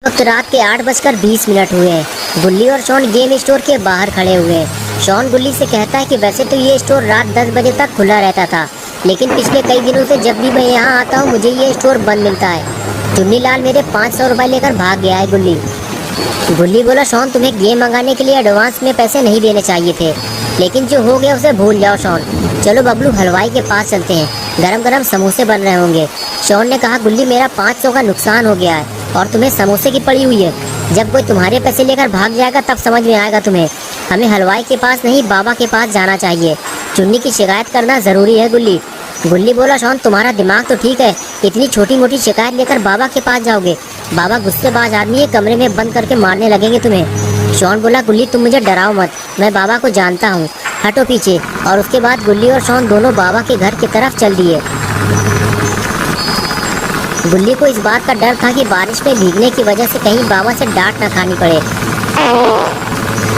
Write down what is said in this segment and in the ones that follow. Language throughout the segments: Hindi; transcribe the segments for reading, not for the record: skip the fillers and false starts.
वक्त रात के 8:20 हुए हैं। गुल्ली और शॉन गेम स्टोर के बाहर खड़े हुए हैं। शॉन गुल्ली से कहता है कि वैसे तो ये स्टोर रात 10 बजे तक खुला रहता था, लेकिन पिछले कई दिनों से जब भी मैं यहाँ आता हूँ मुझे ये स्टोर बंद मिलता है। चुन्नी लाल मेरे 500 रुपये लेकर भाग गया है। गुल्ली बोला, शॉन तुम्हें गेम मंगाने के लिए एडवांस में पैसे नहीं देने चाहिए थे, लेकिन जो हो गया उसे भूल जाओ शॉन। चलो बबलू हलवाई के पास चलते हैं, गरम गरम समोसे बन रहे होंगे। शॉन ने कहा, गुल्ली मेरा 500 का नुकसान हो गया है और तुम्हें समोसे की पड़ी हुई है। जब कोई तुम्हारे पैसे लेकर भाग जाएगा तब समझ में आएगा तुम्हें। हमें हलवाई के पास नहीं बाबा के पास जाना चाहिए। चुन्नी की शिकायत करना ज़रूरी है। गुल्ली बोला, शॉन तुम्हारा दिमाग तो ठीक है, इतनी छोटी मोटी शिकायत लेकर बाबा के पास जाओगे? बाबा गुस्सेबाज आदमी है, कमरे में बंद करके मारने लगेंगे तुम्हें। शॉन बोला, गुल्ली तुम मुझे डराओ मत, मैं बाबा को जानता हूँ, हटो पीछे। और उसके बाद गुल्ली और शॉन दोनों बाबा के घर की तरफ चल दिए। गुल्ली को इस बात का डर था कि बारिश में भीगने की वजह से कहीं बाबा से डांट न खानी पड़े।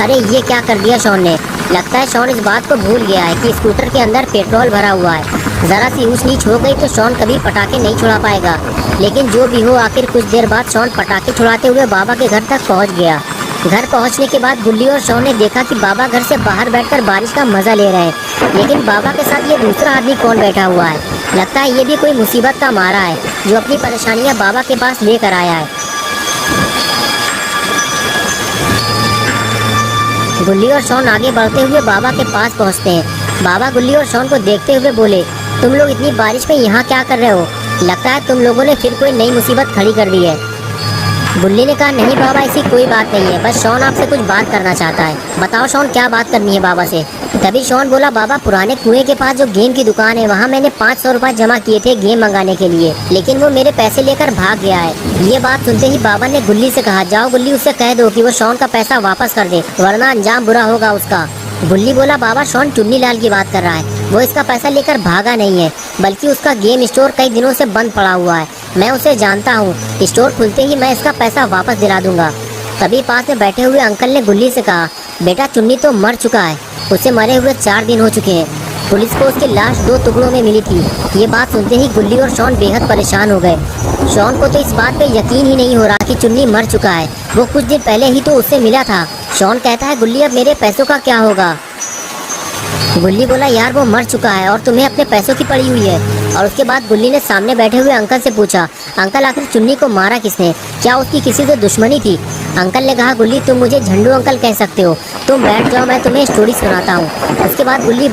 अरे ये क्या कर दिया शॉन ने। लगता है शॉन इस बात को भूल गया है कि स्कूटर के अंदर पेट्रोल भरा हुआ है। ज़रा सी ऊंच नीच हो गई तो शॉन कभी पटाखे नहीं छुड़ा पाएगा। लेकिन जो भी हो, आखिर कुछ देर बाद शॉन पटाखे छुड़ाते हुए बाबा के घर तक पहुंच गया। घर पहुंचने के बाद गुल्ली और शॉन ने देखा कि बाबा घर से बाहर बैठकर बारिश का मजा ले रहे हैं, लेकिन बाबा के साथ ये दूसरा आदमी कौन बैठा हुआ है। लगता है ये भी कोई मुसीबत का मारा है जो अपनी परेशानियां बाबा के पास लेकर आया है। गुल्ली और शॉन आगे बढ़ते हुए बाबा के पास पहुंचते हैं। बाबा गुल्ली और शॉन को देखते हुए बोले, तुम लोग इतनी बारिश में यहाँ क्या कर रहे हो? लगता है तुम लोगों ने फिर कोई नई मुसीबत खड़ी कर दी है। गुल्ली ने कहा, नहीं बाबा, ऐसी कोई बात नहीं है, बस शॉन आपसे कुछ बात करना चाहता है। बताओ शॉन, क्या बात करनी है बाबा से? तभी शॉन बोला, बाबा पुराने कुएं के पास जो गेम की दुकान है वहाँ मैंने 500 रुपये जमा किए थे गेम मंगाने के लिए, लेकिन वो मेरे पैसे लेकर भाग गया है। ये बात सुनते ही बाबा ने गुल्ली से कहा, जाओ गुल्ली उससे कह दो कि वो शॉन का पैसा वापस कर दे, वरना अंजाम बुरा होगा उसका। गुल्ली बोला, बाबा शॉन चुन्नी लाल की बात कर रहा है, वो इसका पैसा लेकर भागा नहीं है, बल्कि उसका गेम स्टोर कई दिनों से बंद पड़ा हुआ है। मैं उसे जानता हूँ, स्टोर खुलते ही मैं इसका पैसा वापस दिला दूंगा। तभी पास में बैठे हुए अंकल ने गुल्ली से कहा, बेटा चुन्नी तो मर चुका है, उसे मरे हुए 4 दिन हो चुके हैं। पुलिस को उसकी लाश 2 टुकड़ों में मिली थी। ये बात सुनते ही गुल्ली और शॉन बेहद परेशान हो गए। शॉन को तो इस बात पे यकीन ही नहीं हो रहा कि चुन्नी मर चुका है, वो कुछ दिन पहले ही तो उससे मिला था। शॉन कहता है, गुल्ली अब मेरे पैसों का क्या होगा? गुल्ली बोला, यार वो मर चुका है और तुम्हें अपने पैसों की पड़ी हुई है। और उसके बाद गुल्ली ने सामने बैठे हुए अंकल से पूछा, अंकल आखिर चुन्नी को मारा किसने? क्या उसकी किसी से दुश्मनी थी? अंकल ने कहा, गुल्ली तुम मुझे झंडू अंकल कह सकते हो, तुम बैठ जाओ, मैं तुम्हें स्टोरी सुनाता हूँ। उसके बाद गुल्ली